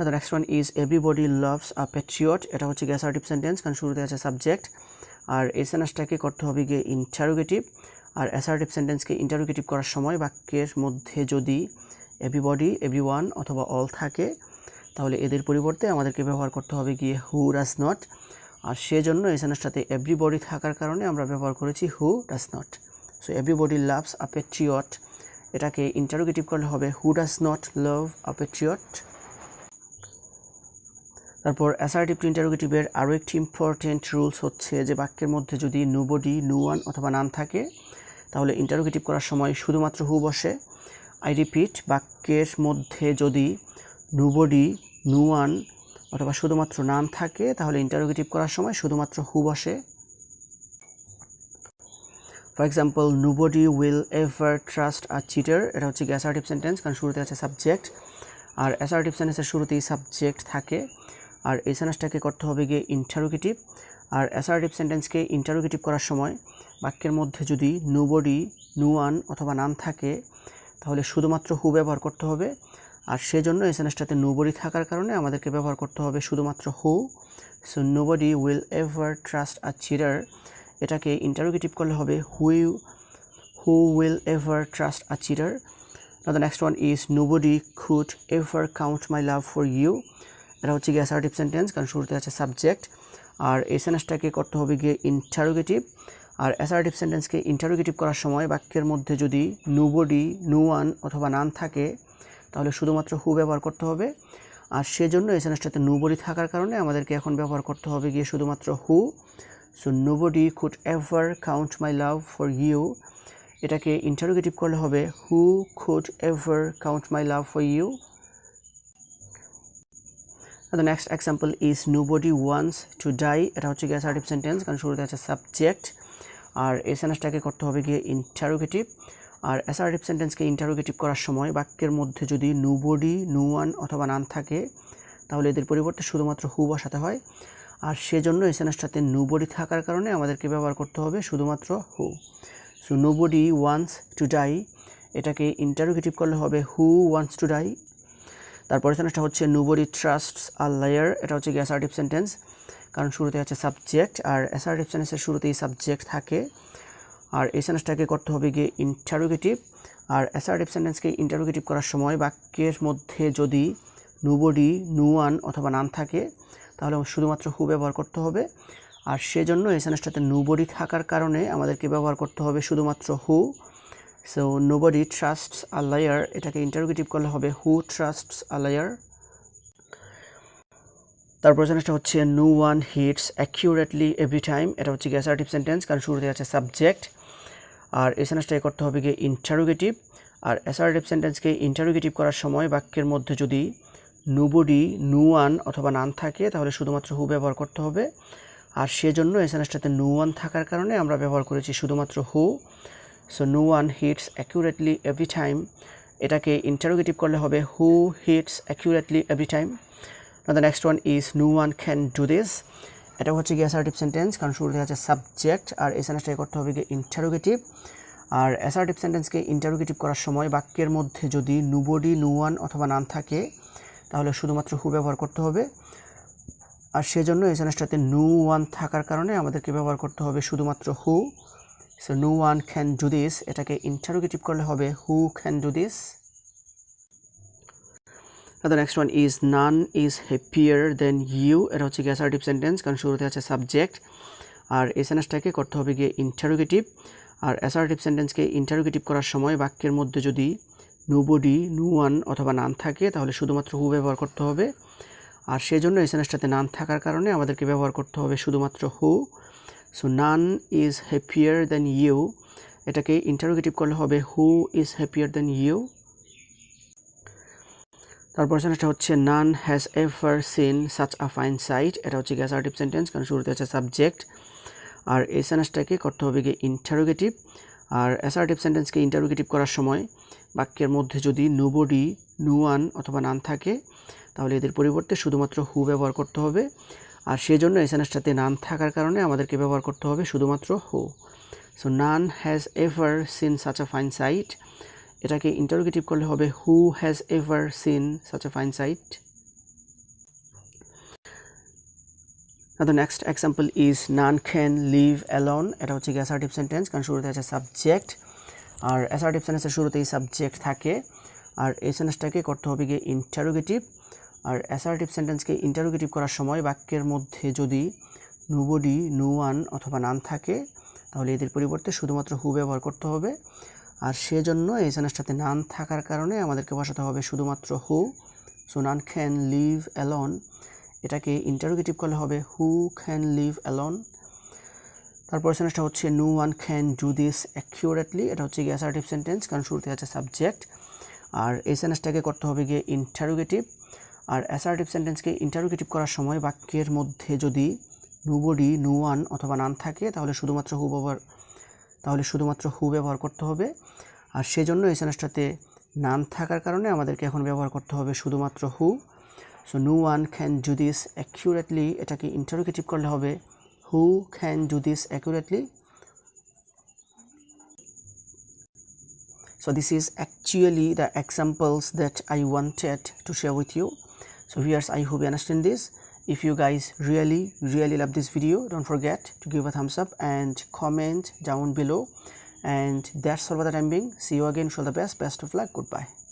The next one is everybody loves a patriot. এটা হচ্ছে assertive sentence, কারণ শুরুতে আছে সাবজেক্ট আর এই সেন্টেন্সটাকে করতে হবে গিয়ে ইন্টারোগেটিভ। আর অ্যাসার্টিভ সেন্টেন্সকে ইন্টারোগেটিভ করার সময় বাক্যের মধ্যে যদি এভরিবডি, এভরিওয়ান অথবা অল থাকে তাহলে এদের পরিবর্তে আমাদেরকে ব্যবহার করতে হবে গিয়ে হু ডাজ নট। আর সেজন্য এই সেন্টেন্সটাতে এভরিবডি থাকার কারণে আমরা ব্যবহার করেছি who does not. So everybody loves a patriot, এটাকে ইন্টারোগেটিভ করলে হবে who does not love a patriot. তারপর অ্যাসার্টিভ টু ইন্টারোগেটিভের আরও একটি ইম্পর্টেন্ট রুলস হচ্ছে যে বাক্যের মধ্যে যদি নোবডি, নো ওয়ান অথবা নান থাকে তাহলে ইন্টারোগেটিভ করার সময় শুধুমাত্র হু বসে। আই রিপিট, বাক্যের মধ্যে যদি নোবডি, নো ওয়ান অথবা শুধুমাত্র নান থাকে তাহলে ইন্টারোগেটিভ করার সময় শুধুমাত্র হু বসে। For example, nobody will ever trust a cheater, এটা হচ্ছে অ্যাসার্টিভ সেন্টেন্স, কারণ শুরুতে আছে সাবজেক্ট আর অ্যাসার্টিভ সেন্টেন্সের শুরুতেই সাবজেক্ট থাকে। আর এই সেন্টেন্সটাকে করতে হবে গিয়ে ইন্টারোগেটিভ। আর অ্যাসার্টিভ সেন্টেন্সকে ইন্টারোগেটিভ করার সময় বাক্যের মধ্যে যদি নোবডি, নো ওয়ান অথবা নান থাকে তাহলে শুধুমাত্র হু ব্যবহার করতে হবে। আর সেজন্য এই সেন্টেন্সটাতে নোবডি থাকার কারণে আমাদেরকে ব্যবহার করতে হবে শুধুমাত্র who. So nobody will ever trust a cheater, এটাকে ইন্টারোগেটিভ করলে হবে who will ever trust a cheater. Now the next one is nobody could ever count my love for you, এটা হচ্ছে গিয়ে অ্যাসার্টিভ সেন্টেন্স, কারণ শুরুতে আছে সাবজেক্ট আর এই সেন্টেন্সটাকে করতে হবে গিয়ে ইন্টারোগেটিভ। আর অ্যাসার্টিভ সেন্টেন্সকে ইন্টারোগেটিভ করার সময় বাক্যের মধ্যে যদি নোবডি, নো ওয়ান অথবা নান থাকে তাহলে শুধুমাত্র হু ব্যবহার করতে হবে। আর সেজন্য এই সেন্টেন্সটাতে নোবডি থাকার কারণে আমাদেরকে এখন ব্যবহার করতে হবে গিয়ে শুধুমাত্র who. So nobody could ever count my love for you, এটাকে ইন্টারোগেটিভ করলে হবে who could ever count my love for you. The next example is nobody wants to die, এটা হচ্ছে গিয়ে অ্যাসার্টিভ সেন্টেন্স, কারণ শুরুতে আছে সাবজেক্ট আর এই সেন্টেন্সটাকে করতে হবে গিয়ে ইন্টারোগেটিভ। আর অ্যাসার্টিভ সেন্টেন্সকে ইন্টারোগেটিভ করার সময় বাক্যের মধ্যে যদি নোবডি, নো ওয়ান অথবা নান থাকে তাহলে এদের পরিবর্তে শুধুমাত্র হু বসাতে হয়। আর সেজন্য এই সেন্টেন্সটাতে নোবডি থাকার কারণে আমাদেরকে ব্যবহার করতে হবে শুধুমাত্র who. So nobody wants to die, এটাকে ইন্টারোগেটিভ করলে হবে হু ওয়ান্টস টু ডাই। তারপরে সেন্টেন্সটা হচ্ছে নোবডি ট্রাস্টস আ লায়ার, এটা হচ্ছে গিয়ে অ্যাসার্টিভ সেন্টেন্স, কারণ শুরুতে আছে সাবজেক্ট আর অ্যাসার্টিভ সেন্টেন্সের শুরুতেই সাবজেক্ট থাকে। আর এই সেন্টেন্সটাকে করতে হবে গিয়ে ইন্টারোগেটিভ। আর অ্যাসার্টিভ সেন্টেন্সকে ইন্টারোগেটিভ করার সময় বাক্যের মধ্যে যদি নোবডি, নো ওয়ান অথবা নান থাকে তাহলে শুধুমাত্র হু ব্যবহার করতে হবে। আর সেজন্য এই সেন্টেন্সটাতে নোবডি থাকার কারণে আমাদেরকে ব্যবহার করতে হবে শুধুমাত্র who. So nobody trusts a liar, এটাকে ইন্টারোগেটিভ করলে হবে হু ট্রাস্টস আ লায়ার। তারপর সেন্টেন্সটা হচ্ছে no one hits accurately every time, এটা হচ্ছে গিয়ে অ্যাসার্টিভ সেন্টেন্স, কারণ শুরুতে আছে সাবজেক্ট আর এই সেন্টেন্সটাকে করতে হবে গিয়ে ইন্টারোগেটিভ। আর অ্যাসার্টিভ সেন্টেন্সকে ইন্টারোগেটিভ করার সময় বাক্যের মধ্যে যদি নোবডি, নো ওয়ান অথবা নান থাকে তাহলে শুধুমাত্র হু ব্যবহার করতে হবে। আর সেজন্য এই সেন্টেন্সটাতে নো ওয়ান থাকার কারণে আমরা ব্যবহার করেছি শুধুমাত্র who. So no one hits accurately every time, এটাকে ইন্টারোগেটিভ করলে হবে who hits accurately every time. The next one is no one can do this, এটা হচ্ছে গিয়ে অ্যাসার্টিভ সেন্টেন্স, কারণ শুরুতে আছে সাবজেক্ট আর এই সেন্টেন্সটাকে করতে হবে গিয়ে ইন্টারোগেটিভ। আর অ্যাসার্টিভ সেন্টেন্সকে ইন্টারোগেটিভ করার সময় বাক্যের মধ্যে যদি নোবডি, নো ওয়ান অথবা নান থাকে তাহলে শুধুমাত্র হু ব্যবহার করতে হবে। আর সেজন্য এই সেন্টেন্সটাতে নো ওয়ান থাকার কারণে আমাদেরকে ব্যবহার করতে হবে শুধুমাত্র who. So no one can do this, এটাকে ইন্টারোগেটিভ করলে হবে who can do this. The next one is none is happier than you, এটা হচ্ছে গিয়ে অ্যাসার্টিভ সেন্টেন্স, কারণ শুরুতে আছে সাবজেক্ট আর এই সেন্টেন্সটাকে করতে হবে গিয়ে ইন্টারোগেটিভ। আর অ্যাসার্টিভ সেন্টেন্সকে ইন্টারোগেটিভ করার সময় বাক্যের মধ্যে যদি নোবডি, নো ওয়ান অথবা নান থাকে তাহলে শুধুমাত্র হু ব্যবহার করতে হবে। আর সেজন্য এই সেন্টেন্সটাতে নান থাকার কারণে আমাদেরকে ব্যবহার করতে হবে শুধুমাত্র who. So none is happier than you, এটাকে ইন্টারোগেটিভ করলে হবে who is happier than you. তারপর সেন্টেন্সটা হচ্ছে none has ever seen such a fine sight, এটা হচ্ছে অ্যাসার্টিভ সেন্টেন্স, কারণ শুরুতে আছে সাবজেক্ট আর এই সেন্টেন্সটাকে করতে হবে গিয়ে ইন্টারোগেটিভ। আর অ্যাসার্টিভ সেন্টেন্সকে ইন্টারোগেটিভ করার সময় বাক্যের মধ্যে যদি নোবডি, নো ওয়ান অথবা নান থাকে তাহলে এদের পরিবর্তে শুধুমাত্র হু ব্যবহার করতে হবে। আর সেজন্য এই সেন্টেন্সটাতে নান থাকার কারণে আমাদেরকে ব্যবহার করতে হবে শুধুমাত্র who. So none has ever seen such a fine sight, এটাকে ইন্টারোগেটিভ করলে হবে who has ever seen such a fine sight. Now the next example is none can live alone. এটা হচ্ছে কি assertive sentence, কারণ শুরুতে আছে সাবজেক্ট, আর assertive সেন্টেন্সের শুরুতেই সাবজেক্ট থাকে, আর এই সেন্টেন্সটাকে করতে হবে গিয়ে ইন্টারোগেটিভ। আর assertive সেন্টেন্সকে ইন্টারোগেটিভ করার সময় বাক্যের মধ্যে যদি নোবডি, নো ওয়ান অথবা নান থাকে, তাহলে এদের পরিবর্তে শুধুমাত্র হু ব্যবহার করতে হবে। আর সেজন্য এই সেন্টেন্সটাতে নান থাকার কারণে আমাদেরকে বসাতে হবে শুধুমাত্র who. So none can live alone, এটাকে ইন্টারোগেটিভ করলে হবে হু ক্যান লিভ অ্যালোন। তারপর সেন্টেন্সটা হচ্ছে no one can do this accurately. এটা হচ্ছে গিয়ে অ্যাসার্টিভ সেন্টেন্স, কারণ শুরুতে আছে সাবজেক্ট, আর এই সেন্টেন্সটাকে করতে হবে গিয়ে ইন্টারোগেটিভ। আর অ্যাসার্টিভ সেন্টেন্সকে ইন্টারোগেটিভ করার সময় বাক্যের মধ্যে যদি নোবডি, নো ওয়ান অথবা নান থাকে, তাহলে শুধুমাত্র হু ব্যবহার করতে হবে। আর সেজন্য এই সেন্টেন্সটাতে নান থাকার কারণে আমাদেরকে এখন ব্যবহার করতে হবে শুধুমাত্র who. So no one can do this accurately, এটাকে ইন্টারোগেটিভ করলে হবে who can do this accurately. So this is actually the examples that I wanted to share with you. So viewers, I hope you understand this. If you guys really love this video, don't forget to give a thumbs up and comment down below. And that's all for the time being. See you again. For the best of luck. Goodbye.